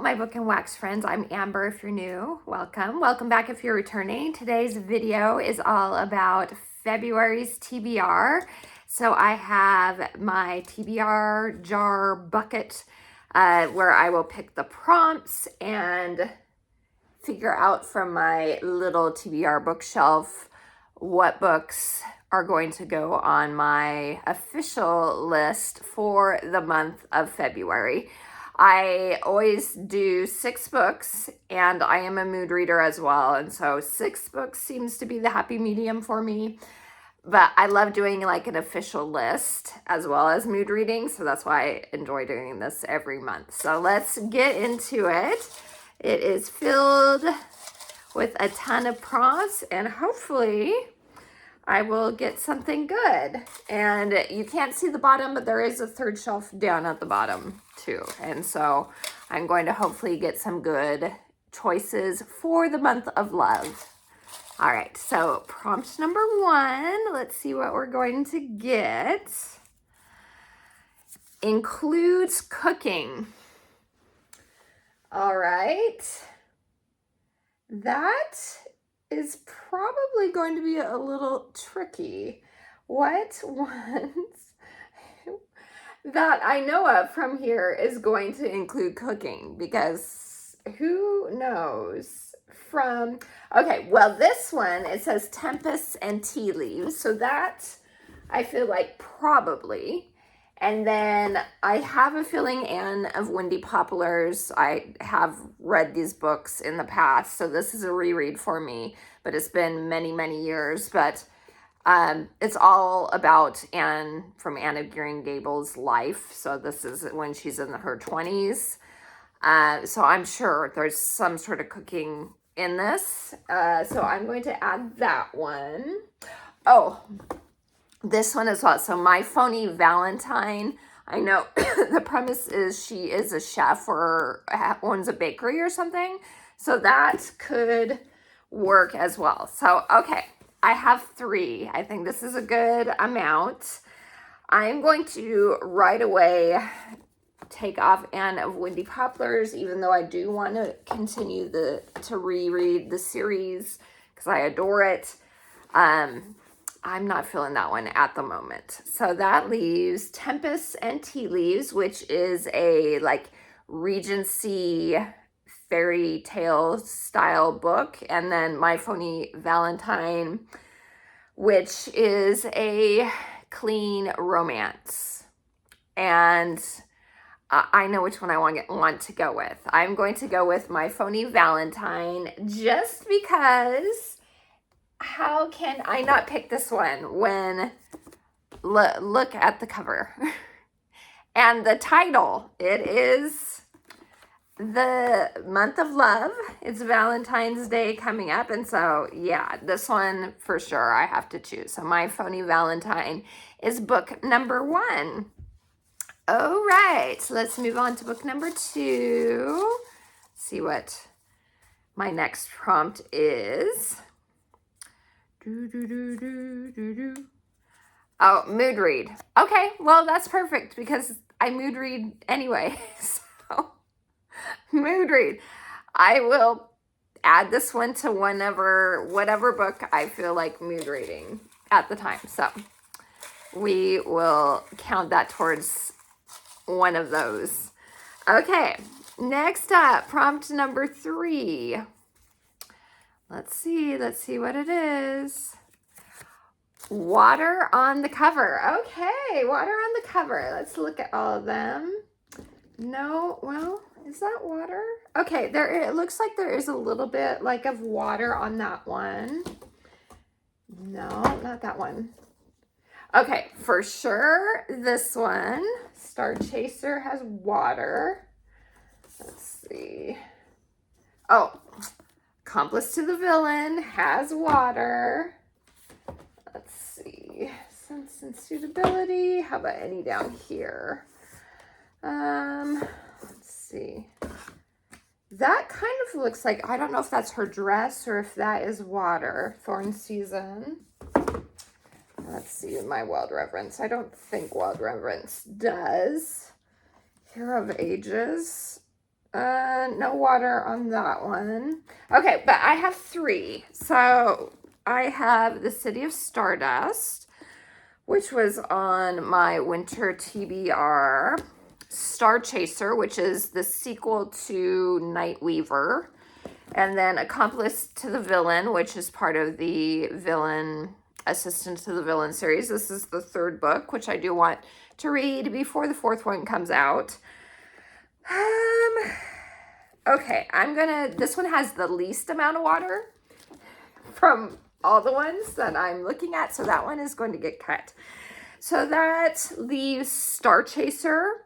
my book and wax friends. I'm Amber if you're new. Welcome. Welcome back if you're returning. Today's video is all about February's TBR. So I have my TBR jar bucket where I will pick the prompts and figure out from my little TBR bookshelf what books are going to go on my official list for the month of February. I always do 6 books, and I am a mood reader as well, and so 6 books seems to be the happy medium for me. But I love doing like an official list as well as mood reading, so that's why I enjoy doing this every month. So let's get into it. It is filled with a ton of prompts, and hopefully I will get something good. And you can't see the bottom, but there is a third shelf down at the bottom too. And so I'm going to hopefully get some good choices for the month of love. All right, so prompt number 1, let's see what we're going to get. Includes cooking. All right, that is probably going to be a little tricky. What ones that I know of from here is going to include cooking? Because who knows from, okay, well, this one, it says tempests and tea leaves. So that I feel like probably. And then I have a feeling Anne of Windy Poplars. I have read these books in the past, so this is a reread for me, but it's been many, many years. But it's all about Anne from Anne of Green Gables' life. So this is when she's in her 20s. So I'm sure there's some sort of cooking in this. So I'm going to add that one. Oh, this one as well. So My Phony Valentine. I know the premise is she is a chef or owns a bakery or something. So that could work as well. So, okay, I have 3. I think this is a good amount. I'm going to right away take off Anne of Windy Poplars, even though I do want to continue to reread the series because I adore it. I'm not feeling that one at the moment. So that leaves Tempests and Tea Leaves, which is a like Regency fairy tale style book. And then My Phony Valentine, which is a clean romance. And I know which one I want to go with. I'm going to go with My Phony Valentine just because how can I not pick this one when look at the cover and the title. It is the month of love. It's Valentine's Day coming up, and so yeah, this one for sure I have to choose. So My Phony Valentine is book number 1. All right, so let's move on to book number 2. See what my next prompt is. Oh, mood read. Okay, well, that's perfect because I mood read anyway. So, mood read. I will add this one to whatever book I feel like mood reading at the time. So, we will count that towards one of those. Okay, next up, prompt number 3. Let's see what it is. Water on the cover. Okay, water on the cover. Let's look at all of them. No, well, is that water? Okay, it looks like there is a little bit like of water on that one. No, not that one. Okay, for sure this one, Star Chaser, has water. Let's see. Oh, Accomplice to the Villain has water. Let's see. Sense and Suitability. How about any down here? Let's see. That kind of looks like, I don't know if that's her dress or if that is water. Thorn Season. Let's see my Wild Reverence. I don't think Wild Reverence does. Hero of Ages. No water on that one. Okay, but I have 3. So I have The City of Stardust, which was on my winter TBR. Star Chaser, which is the sequel to Night Weaver. And then Accomplice to the Villain, which is part of the Villain, Assistant to the Villain series. This is the 3rd book, which I do want to read before the 4th one comes out. Okay, this one has the least amount of water from all the ones that I'm looking at, so that one is going to get cut. So that leaves Star Chaser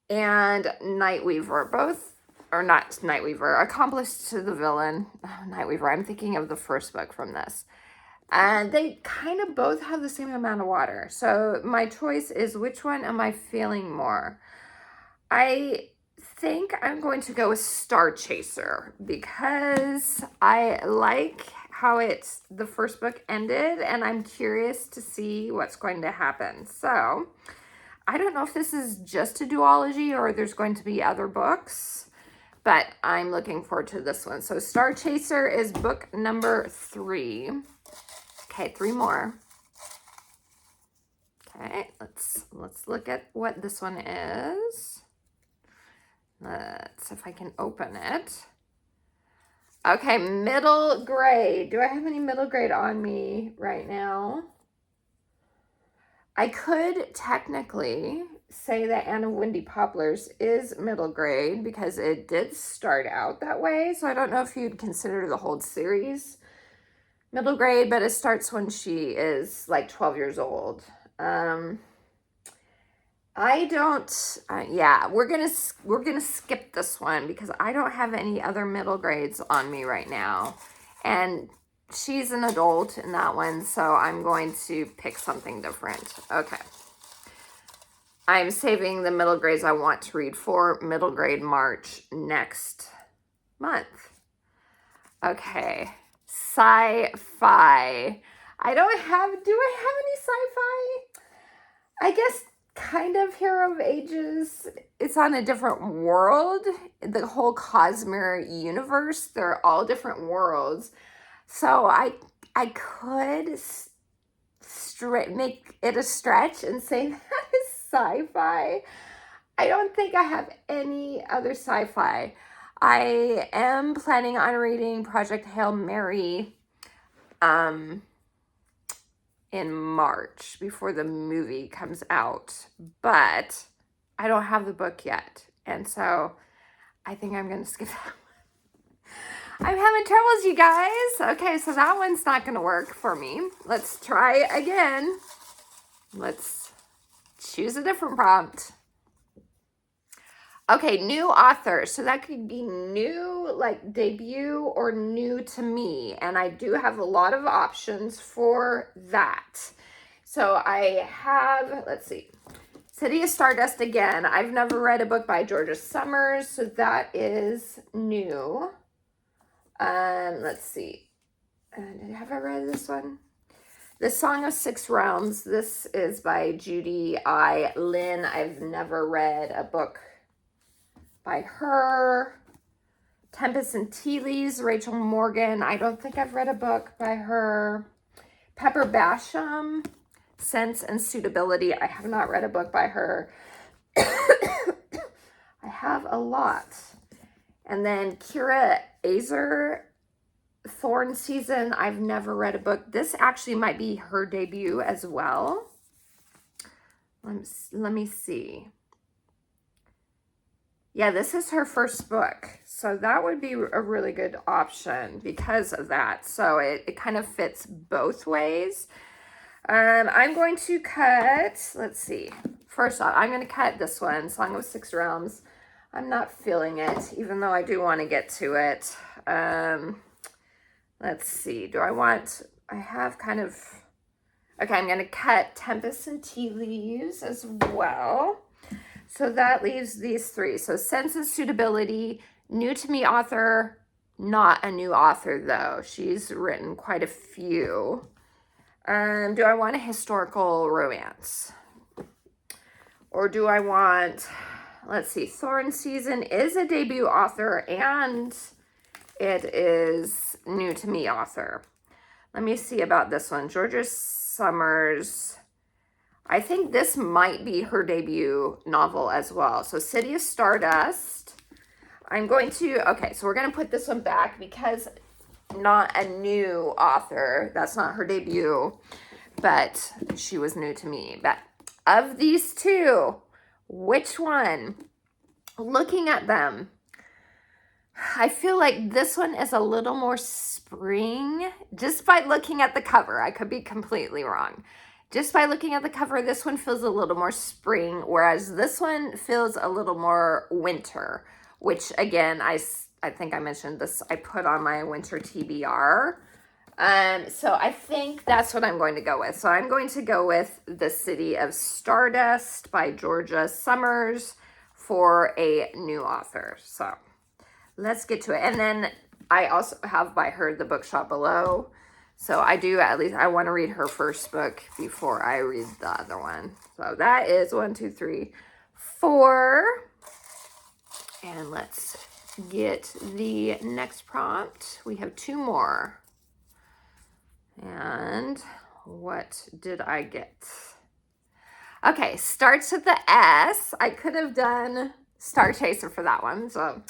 and Night Weaver, both, or not Night Weaver, Accomplice to the Villain. Oh, Night Weaver, I'm thinking of the first book from this. And they kind of both have the same amount of water. So my choice is, which one am I feeling more? I think I'm going to go with Star Chaser because I like how the first book ended, and I'm curious to see what's going to happen. So I don't know if this is just a duology or there's going to be other books, but I'm looking forward to this one. So Star Chaser is book number 3. Okay, 3 more. Okay, let's look at what this one is. Let's see if I can open it. Okay, middle grade. Do I have any middle grade on me right now? I could technically say that Anna Windy Poplars is middle grade because it did start out that way. So I don't know if you'd consider the whole series middle grade, but it starts when she is like 12 years old. Yeah, we're gonna skip this one because I don't have any other middle grades on me right now. And she's an adult in that one, so I'm going to pick something different. Okay. I'm saving the middle grades I want to read for middle grade March next month. Okay. Sci-fi. Do I have any sci-fi? I guess kind of Hero of Ages. It's on a different world. The whole Cosmere universe, they're all different worlds. So I could make it a stretch and say that is sci-fi. I don't think I have any other sci-fi. I am planning on reading Project Hail Mary in March before the movie comes out, but I don't have the book yet, and so I think I'm going to skip that one. I'm having troubles, you guys. Okay, so that one's not going to work for me. Let's try again. Let's choose a different prompt. Okay, new author. So that could be new, like debut, or new to me. And I do have a lot of options for that. So I have, let's see, City of Stardust again. I've never read a book by Georgia Summers, so that is new. Let's see. Have I read this one? The Song of Six Realms. This is by Judy I. Lynn. I've never read a book by her. Tempest and Tea Leaves, Rachel Morgan. I don't think I've read a book by her. Pepper Basham, Sense and Suitability. I have not read a book by her. I have a lot. And then Kira Azer, Thorn Season. I've never read a book. This actually might be her debut as well. Let me see. Yeah, this is her first book. So that would be a really good option because of that. So it kind of fits both ways. I'm going to cut, let's see. First off, I'm going to cut this one, Song of Six Realms. I'm not feeling it, even though I do want to get to it. Let's see. I have kind of, okay, I'm going to cut Tempest and Tea Leaves as well. So that leaves these 3. So Sense and Suitability, new to me author, not a new author though. She's written quite a few. Do I want a historical romance? Or do I want let's see, Thorn Season is a debut author and it is new to me author. Let me see about this one. Georgia Summers. I think this might be her debut novel as well. So City of Stardust. I'm going to, okay, so we're going to put this one back because not a new author. That's not her debut, but she was new to me. But of these two, which one? Looking at them, I feel like this one is a little more spring just by looking at the cover. I could be completely wrong. Just by looking at the cover, this one feels a little more spring, whereas this one feels a little more winter, which again, I think I mentioned this, I put on my winter TBR. So I think that's what I'm going to go with. So I'm going to go with The City of Stardust by Georgia Summers for a new author. So let's get to it. And then I also have by her The Bookshop Below. So I do, at least I want to read her first book before I read the other one. So that is 1, 2, 3, 4. And let's get the next prompt. We have 2 more. And what did I get? Okay, starts with the S. I could have done Star Chaser for that one, so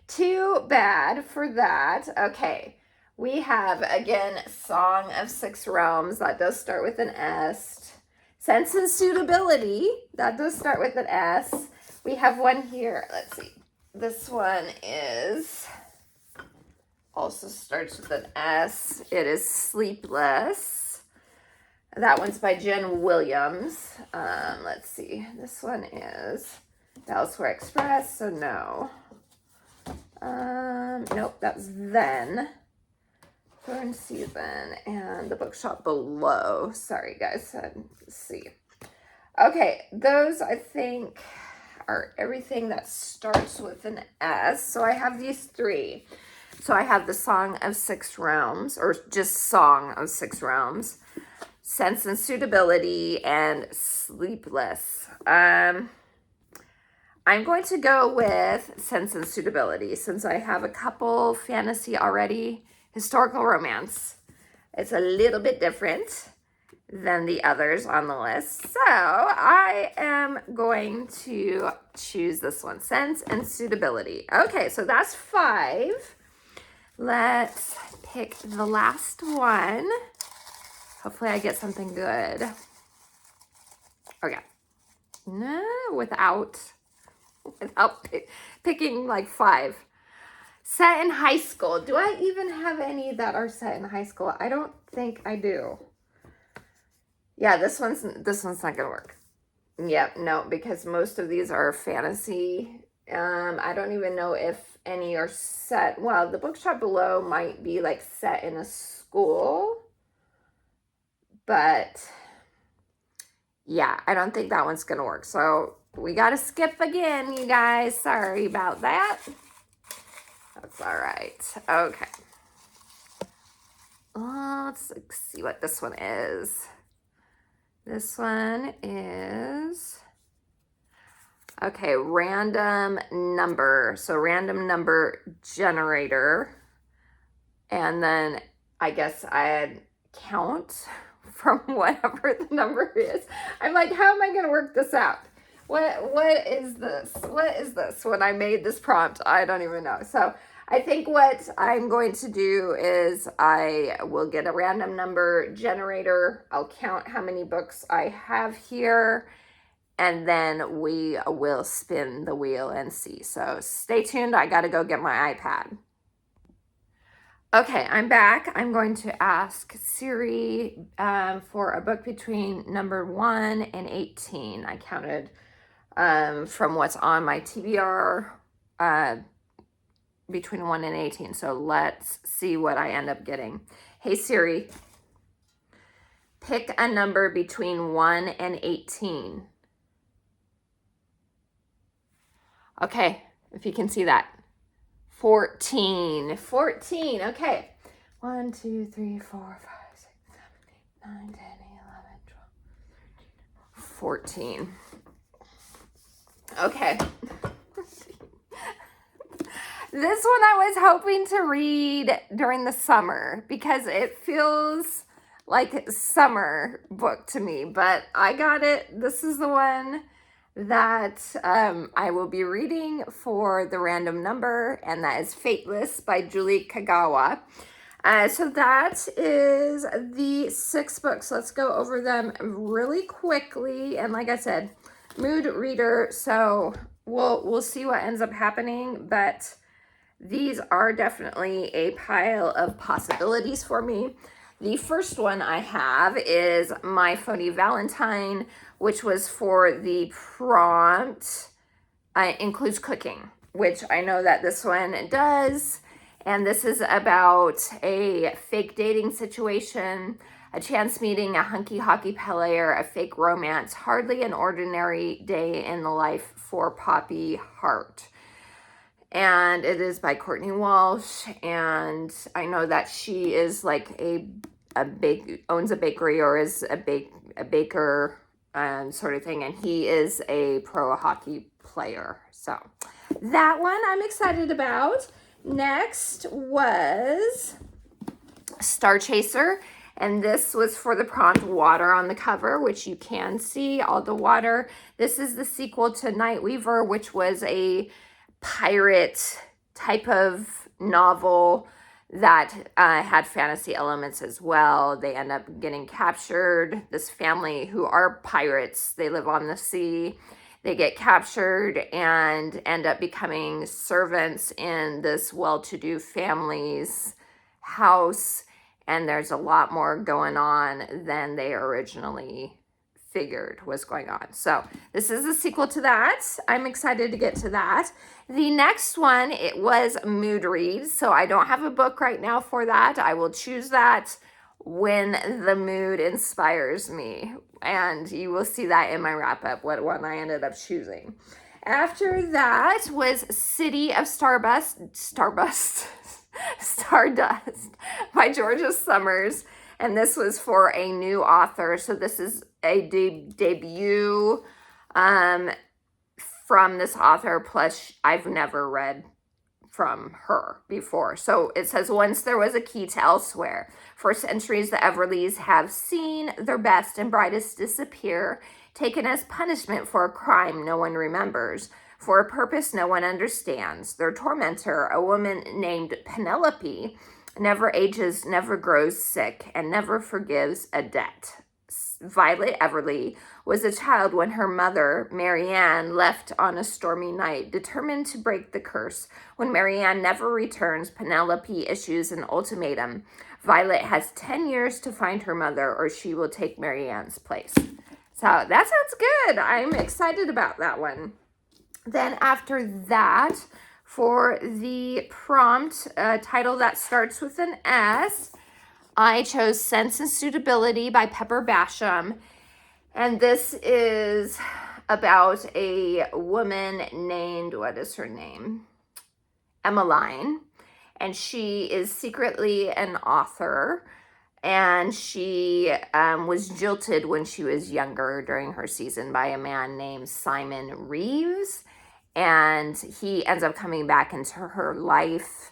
too bad for that. Okay, we have, again, Song of Six Realms. That does start with an S. Sense and Suitability. That does start with an S. We have one here. Let's see. This one is also starts with an S. It is Sleepless. That one's by Jen Williams. Let's see. This one is Bell Square Express, so no. Nope, that's Then. Thorn Season and The Bookshop Below. Sorry, guys. Let's see. Okay, those I think are everything that starts with an S. So I have these 3. So I have the Song of Six Realms, or just Song of Six Realms, Sense and Suitability, and Sleepless. I'm going to go with Sense and Suitability since I have a couple fantasy already. Historical romance. It's a little bit different than the others on the list. So I am going to choose this one, Sense and Suitability. Okay, so that's 5. Let's pick the last one. Hopefully I get something good. Okay. No, without picking like 5. Set in high school. Do I even have any that are set in high school? I don't think I do. Yeah, this one's not gonna work. Yep, no, because most of these are fantasy. I don't even know if any are set. Well, The Bookshop Below might be like set in a school, but yeah, I don't think that one's gonna work. So we gotta skip again, you guys. Sorry about that. That's all right. Okay. Let's see what this one is. This one is, okay, random number. So random number generator. And then I guess I'd count from whatever the number is. I'm like, how am I going to work this out? What is this? What is this? When I made this prompt, I don't even know. So I think what I'm going to do is I will get a random number generator. I'll count how many books I have here, and then we will spin the wheel and see. So stay tuned. I got to go get my iPad. Okay, I'm back. I'm going to ask Siri for a book between number 1 and 18. I counted from what's on my TBR between 1 and 18. So let's see what I end up getting. Hey Siri, pick a number between 1 and 18. Okay, if you can see that. 14. 14. Okay. 1, 2, 3, 4, 5, 6, 7, 8, 9, 10, 11, 12, 13, 14. Okay. This one I was hoping to read during the summer because it feels like a summer book to me, but I got it. This is the one that I will be reading for the random number, and that is Fateless by Julie Kagawa. So that is the 6 books. Let's go over them really quickly. And like I said, mood reader, so we'll see what ends up happening, but these are definitely a pile of possibilities for me. The first one I have is My Phony Valentine, which was for the prompt, includes cooking, which I know that this one does. And this is about a fake dating situation, a chance meeting, a hunky hockey player, a fake romance, hardly an ordinary day in the life for Poppy Hart. And it is by Courtney Walsh, and I know that she is like owns a bakery or is a baker sort of thing, and he is a pro hockey player. So that one I'm excited about. Next was Star Chaser, and this was for the prompt water on the cover, which you can see all the water. This is the sequel to Night Weaver, which was a pirate type of novel that had fantasy elements as well. They end up getting captured. This family who are pirates, they live on the sea. They get captured and end up becoming servants in this well-to-do family's house. And there's a lot more going on than they originally figured was going on. So this is a sequel to that. I'm excited to get to that. The next one, it was mood read. So I don't have a book right now for that. I will choose that when the mood inspires me. And you will see that in my wrap up, what one I ended up choosing. After that was City of Stardust by Georgia Summers. And this was for a new author. So this is a debut from this author, plus I've never read from her before. So it says, once there was a key to elsewhere. For centuries, the Everleys have seen their best and brightest disappear, taken as punishment for a crime no one remembers, for a purpose no one understands. Their tormentor, a woman named Penelope, never ages, never grows sick, and never forgives a debt. Violet Everly was a child when her mother, Marianne, left on a stormy night, determined to break the curse. When Marianne never returns, Penelope issues an ultimatum. Violet has 10 years to find her mother, or she will take Marianne's place. So that sounds good. I'm excited about that one. Then after that, for the prompt title that starts with an S, I chose Sense and Suitability by Pepper Basham. And this is about a woman named, what is her name? Emmeline. And she is secretly an author. And she was jilted when she was younger during her season by a man named Simon Reeves. And he ends up coming back into her life,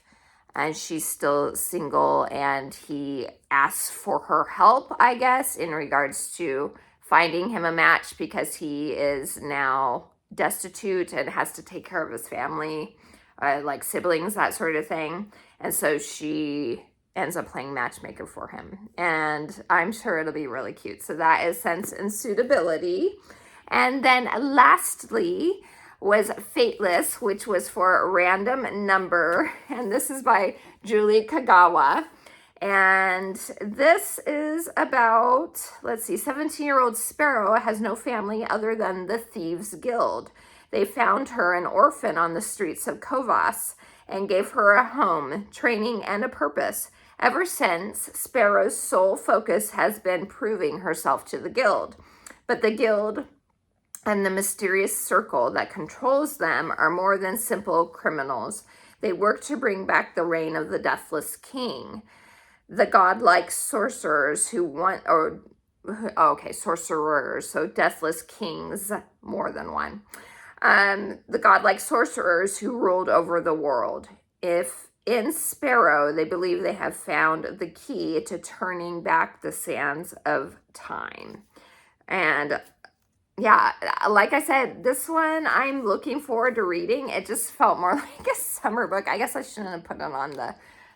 and she's still single, and he asks for her help, I guess, in regards to finding him a match because he is now destitute and has to take care of his family, like siblings, that sort of thing. And so she ends up playing matchmaker for him, and I'm sure it'll be really cute. So that is Sense and Suitability. And then lastly was Fateless, which was for a random number, and this is by Julie Kagawa. And this is about, 17-year-old Sparrow has no family other than the Thieves Guild. They found her an orphan on the streets of Kovas and gave her a home, training, and a purpose. Ever since, Sparrow's sole focus has been proving herself to the Guild. But the Guild and the mysterious circle that controls them are more than simple criminals. They work to bring back the reign of the Deathless King. The godlike sorcerers sorcerers, so Deathless Kings, more than one. The godlike sorcerers who ruled over the world. if in Sparrow, they believe they have found the key to turning back the sands of time. And yeah, like I said, this one I'm looking forward to reading. It just felt more like a summer book. I guess I shouldn't have put it on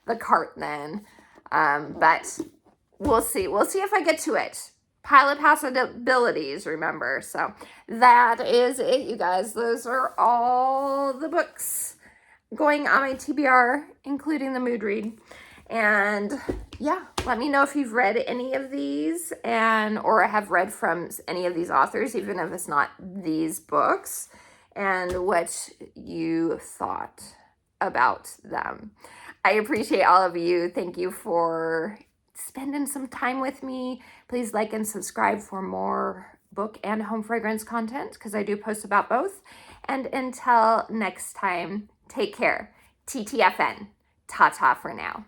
the cart then. But we'll see. We'll see if I get to it. Pilot possibilities, remember. So that is it, you guys. Those are all the books going on my TBR, including the mood read. And yeah, let me know if you've read any of these or have read from any of these authors, even if it's not these books, and what you thought about them. I appreciate all of you. Thank you for spending some time with me. Please like and subscribe for more book and home fragrance content, because I do post about both. And until next time, take care. TTFN. Ta-ta for now.